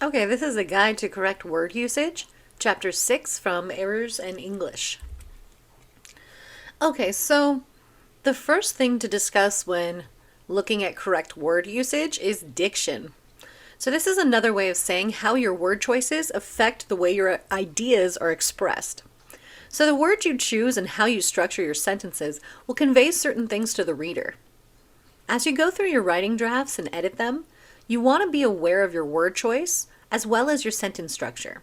Okay, this is a guide to correct word usage, chapter 6 from Errors in English. Okay, so the first thing to discuss when looking at correct word usage is diction. So this is another way of saying how your word choices affect the way your ideas are expressed. So the words you choose and how you structure your sentences will convey certain things to the reader. As you go through your writing drafts and edit them, you want to be aware of your word choice as well as your sentence structure.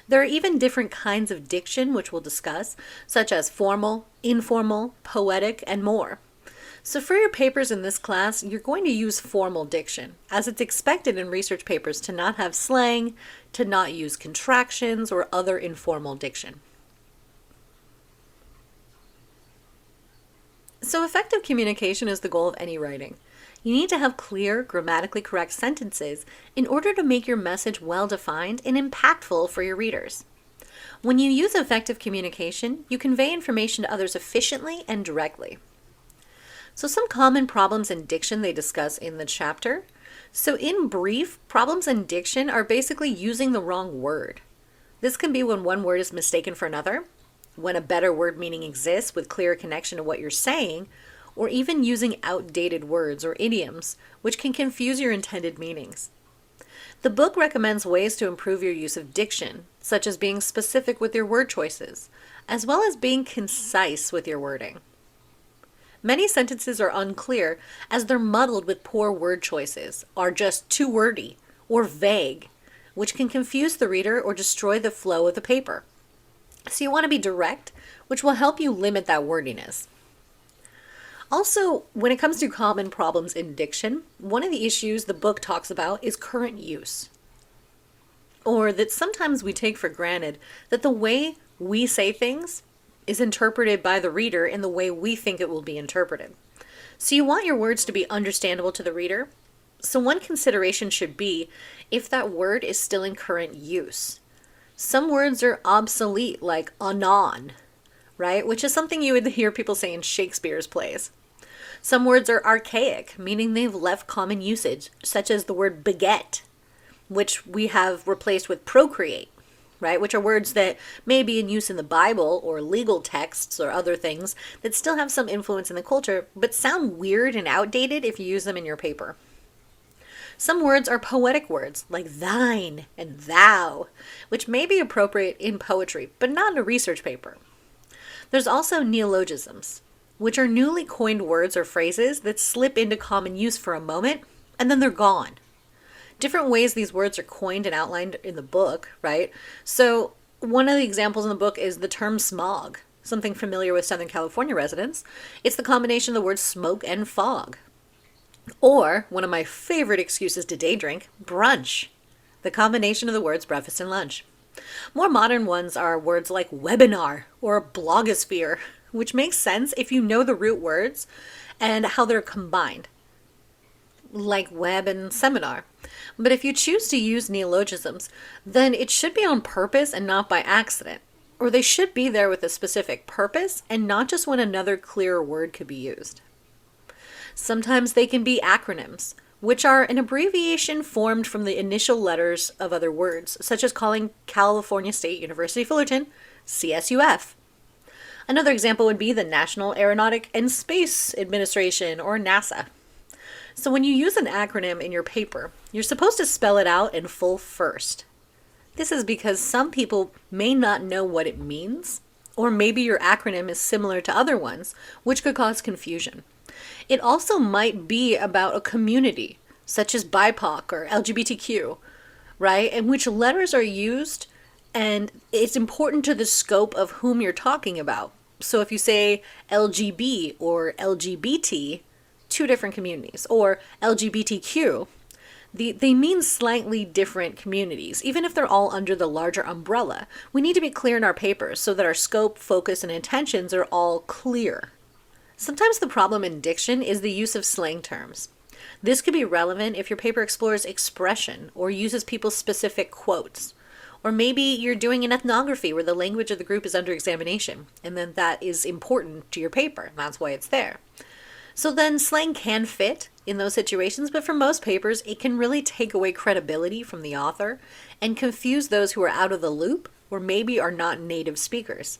There are even different kinds of diction which we'll discuss, such as formal, informal, poetic, and more. So for your papers in this class, you're going to use formal diction, as it's expected in research papers to not have slang, to not use contractions, or other informal diction. So effective communication is the goal of any writing. You need to have clear, grammatically correct sentences in order to make your message well-defined and impactful for your readers. When you use effective communication, you convey information to others efficiently and directly. So some common problems in diction they discuss in the chapter. So in brief, problems in diction are basically using the wrong word. This can be when one word is mistaken for another, when a better word meaning exists with clear connection to what you're saying, or even using outdated words or idioms, which can confuse your intended meanings. The book recommends ways to improve your use of diction, such as being specific with your word choices, as well as being concise with your wording. Many sentences are unclear as they're muddled with poor word choices, are just too wordy, or vague, which can confuse the reader or destroy the flow of the paper. So you want to be direct, which will help you limit that wordiness. Also, when it comes to common problems in diction, one of the issues the book talks about is current use. Or that sometimes we take for granted that the way we say things is interpreted by the reader in the way we think it will be interpreted. So you want your words to be understandable to the reader. So one consideration should be if that word is still in current use. Some words are obsolete, like anon, right? Which is something you would hear people say in Shakespeare's plays. Some words are archaic, meaning they've left common usage, such as the word beget, which we have replaced with procreate, right? Which are words that may be in use in the Bible or legal texts or other things that still have some influence in the culture, but sound weird and outdated if you use them in your paper. Some words are poetic words, like thine and thou, which may be appropriate in poetry, but not in a research paper. There's also neologisms, which are newly coined words or phrases that slip into common use for a moment, and then they're gone. Different ways these words are coined and outlined in the book, right? So one of the examples in the book is the term smog, something familiar with Southern California residents. It's the combination of the words smoke and fog. Or, one of my favorite excuses to day drink, brunch, the combination of the words breakfast and lunch. More modern ones are words like webinar or blogosphere, which makes sense if you know the root words and how they're combined, like web and seminar. But if you choose to use neologisms, then it should be on purpose and not by accident, or they should be there with a specific purpose and not just when another clearer word could be used. Sometimes they can be acronyms, which are an abbreviation formed from the initial letters of other words, such as calling California State University Fullerton CSUF. Another example would be the National Aeronautic and Space Administration, or NASA. So when you use an acronym in your paper, you're supposed to spell it out in full first. This is because some people may not know what it means, or maybe your acronym is similar to other ones, which could cause confusion. It also might be about a community, such as BIPOC or LGBTQ, right? In which letters are used, and it's important to the scope of whom you're talking about. So if you say LGB or LGBT, two different communities, or LGBTQ, they mean slightly different communities, even if they're all under the larger umbrella. We need to be clear in our papers so that our scope, focus, and intentions are all clear. Sometimes the problem in diction is the use of slang terms. This could be relevant if your paper explores expression or uses people's specific quotes. Or maybe you're doing an ethnography where the language of the group is under examination, and then that is important to your paper, and that's why it's there. So then slang can fit, in those situations, but for most papers, it can really take away credibility from the author and confuse those who are out of the loop or maybe are not native speakers.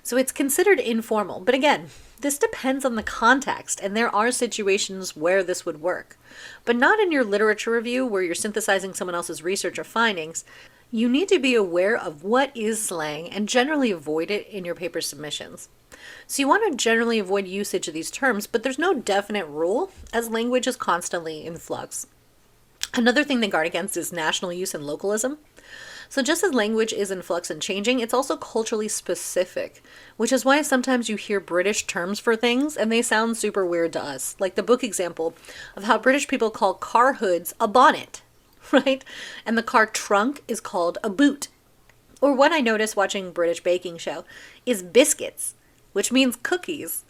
So it's considered informal, but again, this depends on the context, and there are situations where this would work, but not in your literature review where you're synthesizing someone else's research or findings. You need to be aware of what is slang and generally avoid it in your paper submissions. So you want to generally avoid usage of these terms, but there's no definite rule as language is constantly in flux. Another thing they guard against is national use and localism. So just as language is in flux and changing, it's also culturally specific, which is why sometimes you hear British terms for things and they sound super weird to us. Like the book example of how British people call car hoods a bonnet, right? And the car trunk is called a boot. Or what I noticed watching British baking show is biscuits, which means cookies.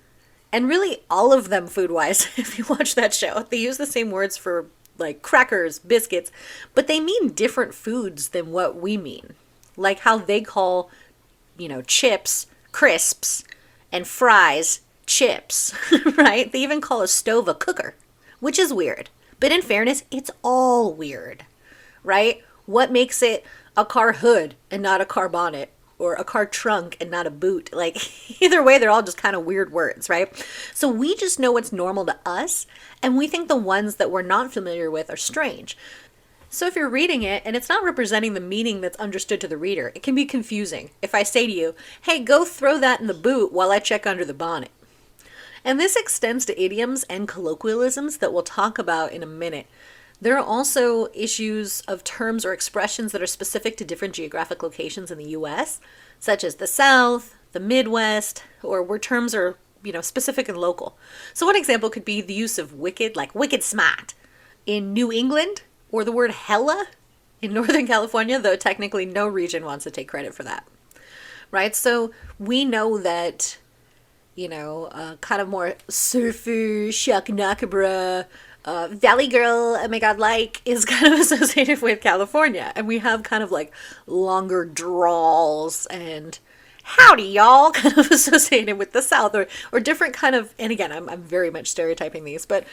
And really all of them food-wise, if you watch that show, they use the same words for like crackers, biscuits, but they mean different foods than what we mean. Like how they call, chips, crisps, and fries, chips, right? They even call a stove a cooker, which is weird. But in fairness, it's all weird, right? What makes it a car hood and not a car bonnet? Or a car trunk and not a boot? Like, either way, they're all just kind of weird words, right? So we just know what's normal to us, and we think the ones that we're not familiar with are strange. So if you're reading it and it's not representing the meaning that's understood to the reader, it can be confusing. If I say to you, hey, go throw that in the boot while I check under the bonnet. And this extends to idioms and colloquialisms that we'll talk about in a minute. There are also issues of terms or expressions that are specific to different geographic locations in the US, such as the South, the Midwest, or where terms are, specific and local. So one example could be the use of wicked, like wicked smart, in New England, or the word hella in Northern California, though technically no region wants to take credit for that, right? So we know that, kind of more surfer, shuck knockabra, Valley Girl, oh my god, is kind of associated with California. And we have kind of like longer drawls and howdy y'all kind of associated with the South or different kind of, and again, I'm very much stereotyping these, but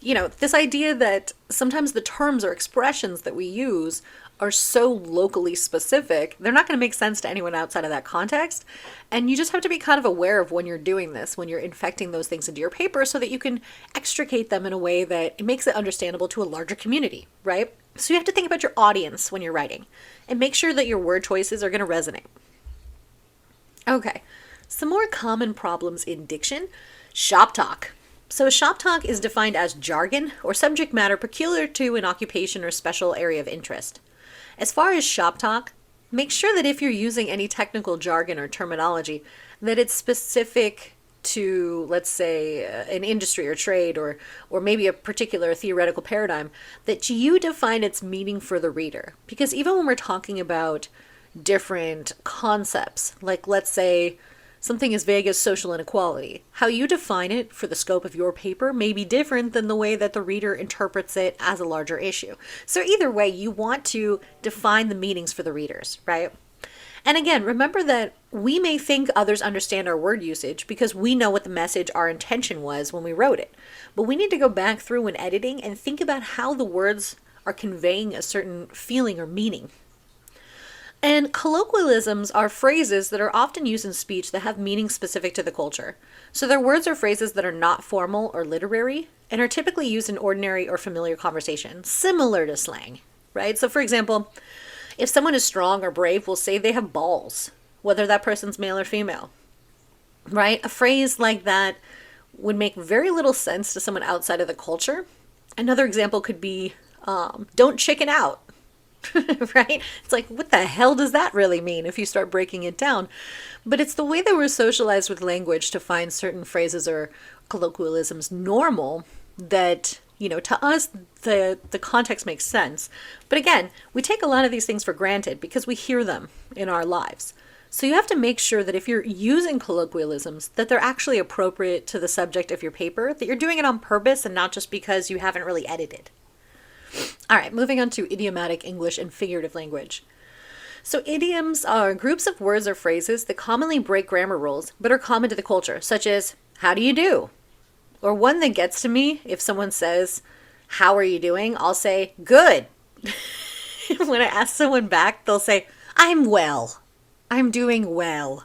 this idea that sometimes the terms or expressions that we use are so locally specific, they're not going to make sense to anyone outside of that context. And you just have to be kind of aware of when you're doing this, when you're infecting those things into your paper so that you can extricate them in a way that it makes it understandable to a larger community, right? So you have to think about your audience when you're writing and make sure that your word choices are going to resonate. Okay, some more common problems in diction. Shop talk. So shop talk is defined as jargon or subject matter peculiar to an occupation or special area of interest. As far as shop talk, make sure that if you're using any technical jargon or terminology, that it's specific to, let's say, an industry or trade or maybe a particular theoretical paradigm, that you define its meaning for the reader. Because even when we're talking about different concepts, like let's say something as vague as social inequality, how you define it for the scope of your paper may be different than the way that the reader interprets it as a larger issue. So either way, you want to define the meanings for the readers, right? And again, remember that we may think others understand our word usage because we know what the message, our intention was when we wrote it. But we need to go back through when editing and think about how the words are conveying a certain feeling or meaning. And colloquialisms are phrases that are often used in speech that have meaning specific to the culture. So they're words or phrases that are not formal or literary and are typically used in ordinary or familiar conversation, similar to slang, right? So for example, if someone is strong or brave, we'll say they have balls, whether that person's male or female, right? A phrase like that would make very little sense to someone outside of the culture. Another example could be, don't chicken out. Right? It's like, what the hell does that really mean if you start breaking it down? But it's the way that we're socialized with language to find certain phrases or colloquialisms normal that, to us, the context makes sense. But again, we take a lot of these things for granted because we hear them in our lives. So you have to make sure that if you're using colloquialisms, that they're actually appropriate to the subject of your paper, that you're doing it on purpose and not just because you haven't really edited. All right, moving on to idiomatic English and figurative language. So idioms are groups of words or phrases that commonly break grammar rules but are common to the culture, such as, how do you do? Or one that gets to me, if someone says, "How are you doing?" I'll say, "Good." When I ask someone back, they'll say, "I'm well. I'm doing well."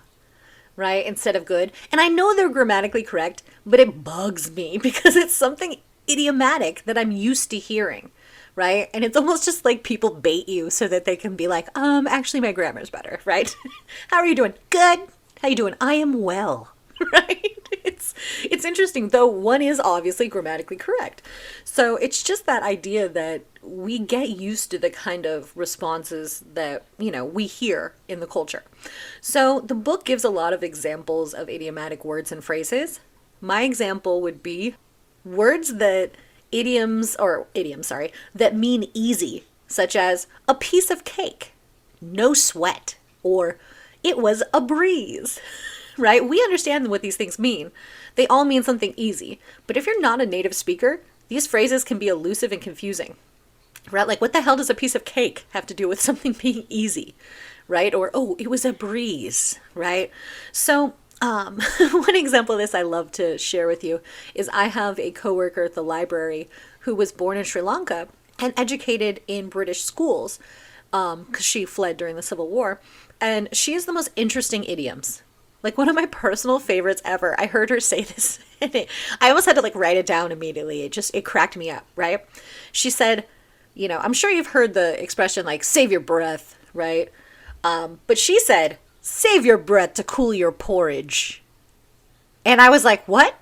Right? Instead of good. And I know they're grammatically correct, but it bugs me because it's something idiomatic that I'm used to hearing. Right? And it's almost just like people bait you so that they can be like, actually my grammar's better, right? How are you doing? Good. How you doing? I am well. Right? It's interesting, though one is obviously grammatically correct. So it's just that idea that we get used to the kind of responses that, we hear in the culture. So the book gives a lot of examples of idiomatic words and phrases. My example would be words that that mean easy, such as a piece of cake, no sweat, or it was a breeze. Right? We understand what these things mean. They all mean something easy. But if you're not a native speaker, these phrases can be elusive and confusing. Right? Like, what the hell does a piece of cake have to do with something being easy? Right? Or, oh, it was a breeze. Right? So, one example of this I love to share with you is I have a coworker at the library who was born in Sri Lanka and educated in British schools because she fled during the Civil War. And she has the most interesting idioms. Like one of my personal favorites ever. I heard her say this. And I almost had to write it down immediately. It cracked me up, right? She said, I'm sure you've heard the expression save your breath, right? But she said, save your breath to cool your porridge. And I was like, what?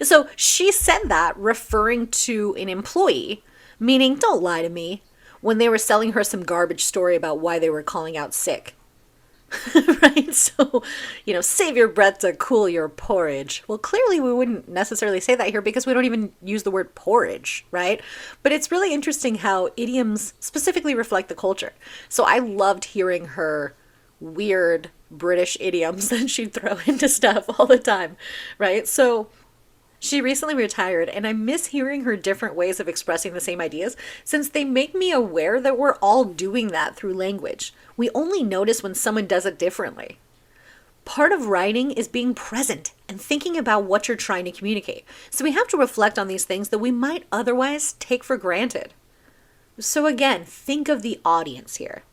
So she said that referring to an employee, meaning don't lie to me, when they were selling her some garbage story about why they were calling out sick. Right? So, save your breath to cool your porridge. Well, clearly we wouldn't necessarily say that here because we don't even use the word porridge, right? But it's really interesting how idioms specifically reflect the culture. So I loved hearing her weird British idioms that she'd throw into stuff all the time, right? So she recently retired, and I miss hearing her different ways of expressing the same ideas since they make me aware that we're all doing that through language. We only notice when someone does it differently. Part of writing is being present and thinking about what you're trying to communicate. So we have to reflect on these things that we might otherwise take for granted. So again, think of the audience here.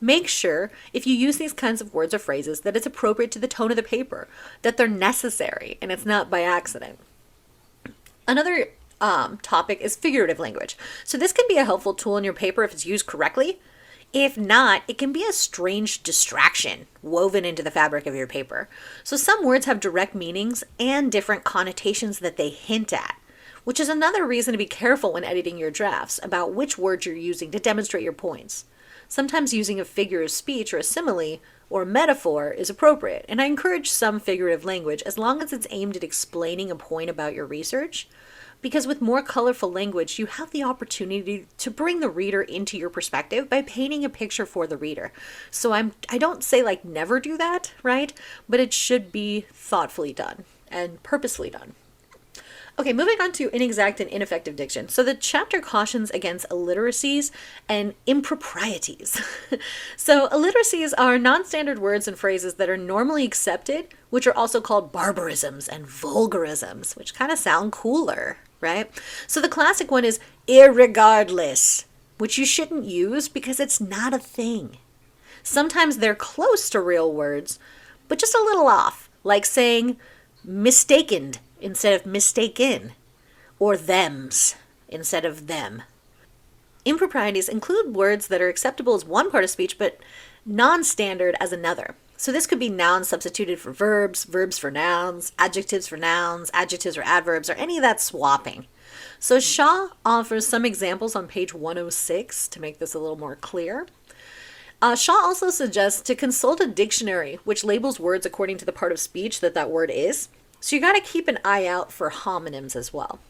Make sure, if you use these kinds of words or phrases, that it's appropriate to the tone of the paper, that they're necessary, and it's not by accident. Another topic is figurative language. So this can be a helpful tool in your paper if it's used correctly. If not, it can be a strange distraction woven into the fabric of your paper. So some words have direct meanings and different connotations that they hint at, which is another reason to be careful when editing your drafts about which words you're using to demonstrate your points. Sometimes using a figure of speech or a simile or a metaphor is appropriate, and I encourage some figurative language as long as it's aimed at explaining a point about your research, because with more colorful language, you have the opportunity to bring the reader into your perspective by painting a picture for the reader. So I don't say never do that, right? But it should be thoughtfully done and purposely done. Okay, moving on to inexact and ineffective diction. So the chapter cautions against illiteracies and improprieties. So illiteracies are non-standard words and phrases that are normally accepted, which are also called barbarisms and vulgarisms, which kind of sound cooler, right? So the classic one is irregardless, which you shouldn't use because it's not a thing. Sometimes they're close to real words, but just a little off, like saying mistakened instead of mistaken, or thems instead of them. Improprieties include words that are acceptable as one part of speech, but non-standard as another. So this could be nouns substituted for verbs, verbs for nouns, adjectives for adverbs, or any of that swapping. So Shaw offers some examples on page 106 to make this a little more clear. Shaw also suggests to consult a dictionary which labels words according to the part of speech that word is. So you got to keep an eye out for homonyms as well.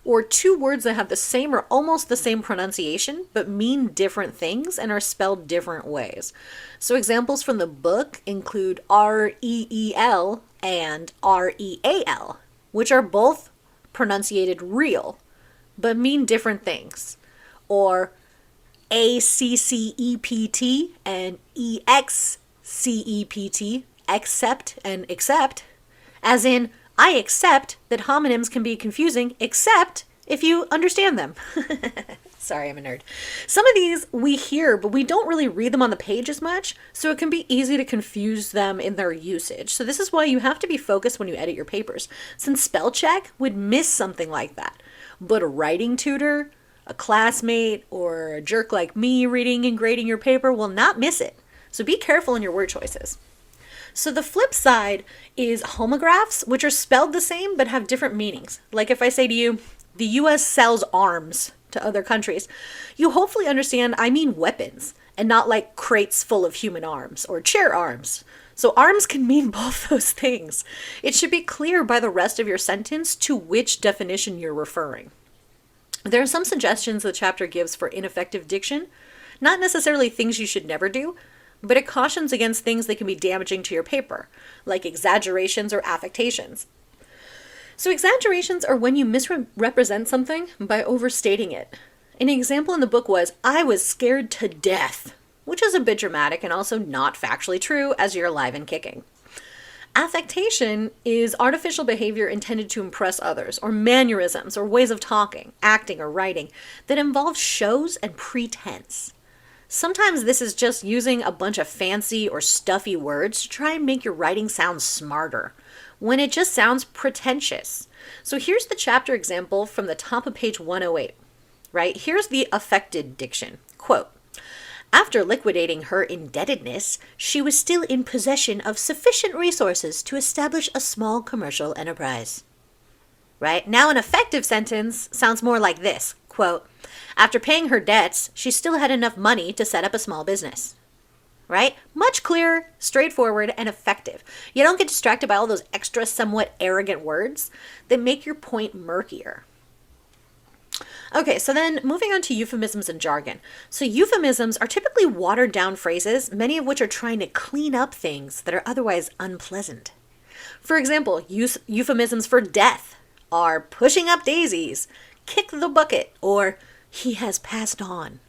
Or two words that have the same or almost the same pronunciation but mean different things and are spelled different ways. So examples from the book include R-E-E-L and R-E-A-L, which are both pronunciated real but mean different things. Or A-C-C-E-P-T and E-X-C-E-P-T, accept and accept, as in I accept that homonyms can be confusing, except if you understand them. Sorry, I'm a nerd. Some of these we hear, but we don't really read them on the page as much, so it can be easy to confuse them in their usage. So this is why you have to be focused when you edit your papers, since spell check would miss something like that. But a writing tutor, a classmate, or a jerk like me reading and grading your paper will not miss it. So be careful in your word choices. So the flip side is homographs, which are spelled the same but have different meanings. Like if I say to you, the US sells arms to other countries, you hopefully understand I mean weapons and not like crates full of human arms or chair arms. So arms can mean both those things. It should be clear by the rest of your sentence to which definition you're referring. There are some suggestions the chapter gives for ineffective diction, not necessarily things you should never do, but it cautions against things that can be damaging to your paper, like exaggerations or affectations. So exaggerations are when you misrepresent something by overstating it. An example in the book was, I was scared to death, which is a bit dramatic and also not factually true as you're alive and kicking. Affectation is artificial behavior intended to impress others, or mannerisms, or ways of talking, acting, or writing that involve shows and pretense. Sometimes this is just using a bunch of fancy or stuffy words to try and make your writing sound smarter, when it just sounds pretentious. So here's the chapter example from the top of page 108, right? Here's the affected diction. Quote, after liquidating her indebtedness, she was still in possession of sufficient resources to establish a small commercial enterprise. Right? Now an effective sentence sounds more like this. Quote, after paying her debts, she still had enough money to set up a small business. Right? Much clearer, straightforward, and effective. You don't get distracted by all those extra, somewhat arrogant words that make your point murkier. Okay, so then moving on to euphemisms and jargon. So euphemisms are typically watered down phrases, many of which are trying to clean up things that are otherwise unpleasant. For example, euphemisms for death are pushing up daisies, kick the bucket, or he has passed on.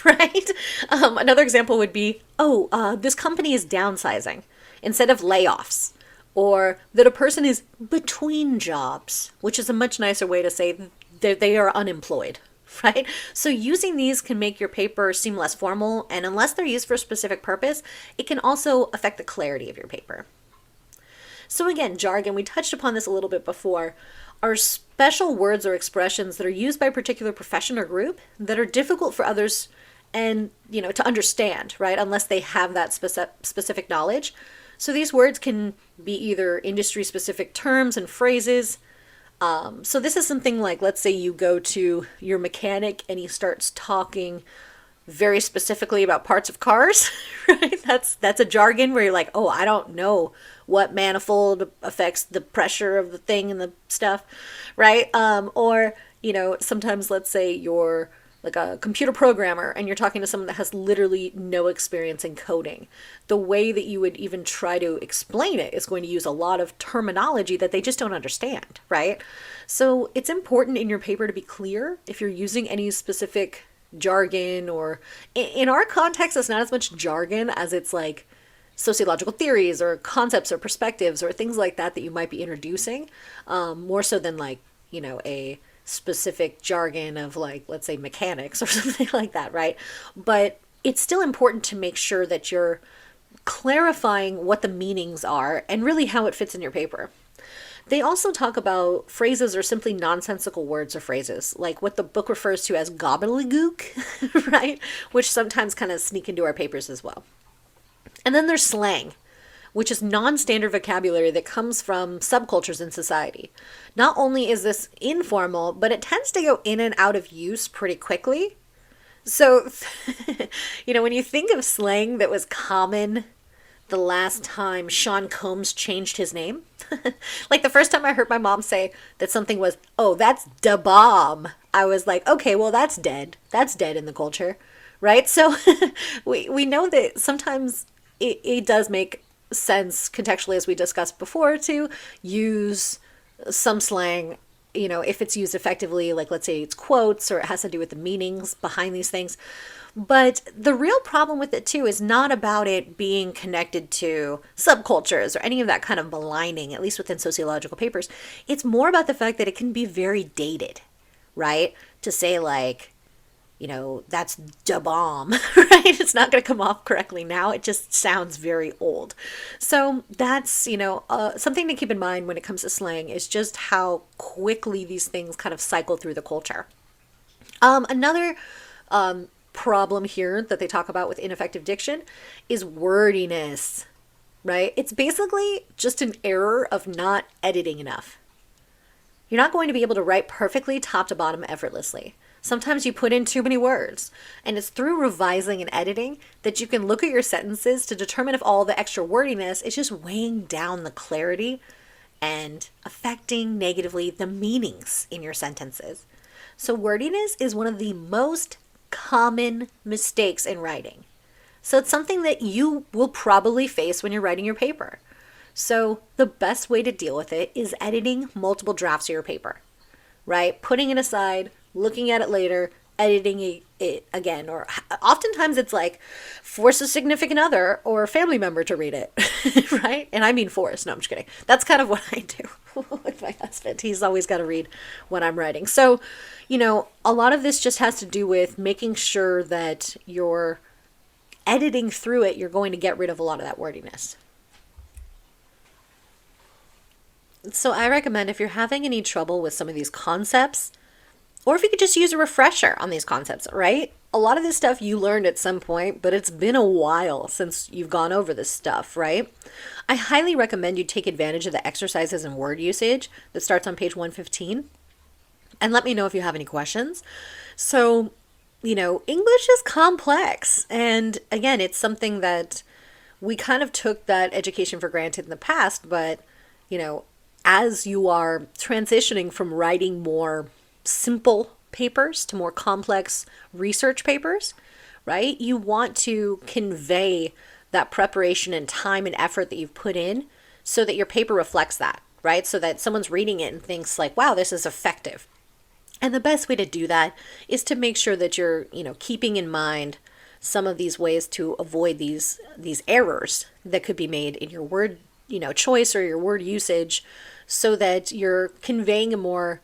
Right? Another example would be, this company is downsizing instead of layoffs. Or that a person is between jobs, which is a much nicer way to say that they are unemployed, right? So using these can make your paper seem less formal, and unless they're used for a specific purpose, it can also affect the clarity of your paper. So again, jargon, we touched upon this a little bit before, are special words or expressions that are used by a particular profession or group that are difficult for others and, to understand, right? Unless they have that specific knowledge. So these words can be either industry-specific terms and phrases. So this is something like, let's say you go to your mechanic and he starts talking very specifically about parts of cars, right? That's a jargon where you're like, oh, I don't know what manifold affects the pressure of the thing and the stuff, right? Or, sometimes let's say you're like a computer programmer and you're talking to someone that has literally no experience in coding. The way that you would even try to explain it is going to use a lot of terminology that they just don't understand, right? So it's important in your paper to be clear if you're using any specific jargon, or in our context, it's not as much jargon as it's like sociological theories or concepts or perspectives or things like that you might be introducing, more so than like, a specific jargon of like, let's say mechanics or something like that, right? But it's still important to make sure that you're clarifying what the meanings are and really how it fits in your paper. They also talk about phrases or simply nonsensical words or phrases, like what the book refers to as gobbledygook, right? Which sometimes kind of sneak into our papers as well. And then there's slang, which is non-standard vocabulary that comes from subcultures in society. Not only is this informal, but it tends to go in and out of use pretty quickly. So, when you think of slang that was common the last time Sean Combs changed his name, like the first time I heard my mom say that something was, oh, that's da bomb, I was like, okay, well, that's dead. That's dead in the culture, right? So we know that sometimes it does make sense contextually, as we discussed before, to use some slang if it's used effectively, like let's say it's quotes or it has to do with the meanings behind these things. But the real problem with it too is not about it being connected to subcultures or any of that kind of maligning, at least within sociological papers. It's more about the fact that it can be very dated, right? To say like, that's da bomb, right? It's not going to come off correctly now. It just sounds very old. So that's, something to keep in mind when it comes to slang is just how quickly these things kind of cycle through the culture. Another problem here that they talk about with ineffective diction is wordiness, right? It's basically just an error of not editing enough. You're not going to be able to write perfectly top to bottom effortlessly. Sometimes you put in too many words, and it's through revising and editing that you can look at your sentences to determine if all the extra wordiness is just weighing down the clarity and affecting negatively the meanings in your sentences. So wordiness is one of the most common mistakes in writing. So it's something that you will probably face when you're writing your paper. So the best way to deal with it is editing multiple drafts of your paper, right? Putting it aside, looking at it later, editing it again, or oftentimes it's like force a significant other or a family member to read it, right? And I mean force, no, I'm just kidding. That's kind of what I do with my husband. He's always got to read when I'm writing. So, a lot of this just has to do with making sure that you're editing through it, you're going to get rid of a lot of that wordiness. So I recommend if you're having any trouble with some of these concepts, or if you could just use a refresher on these concepts, right? A lot of this stuff you learned at some point, but it's been a while since you've gone over this stuff, right? I highly recommend you take advantage of the exercises and word usage that starts on page 115. And let me know if you have any questions. So, English is complex. And again, it's something that we kind of took that education for granted in the past, but, as you are transitioning from writing more simple papers to more complex research papers, right? You want to convey that preparation and time and effort that you've put in so that your paper reflects that, right? So that someone's reading it and thinks like, wow, this is effective. And the best way to do that is to make sure that you're, keeping in mind some of these ways to avoid these errors that could be made in your word, choice or your word usage, so that you're conveying a more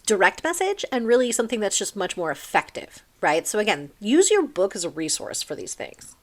direct message and really something that's just much more effective, right? So again, use your book as a resource for these things.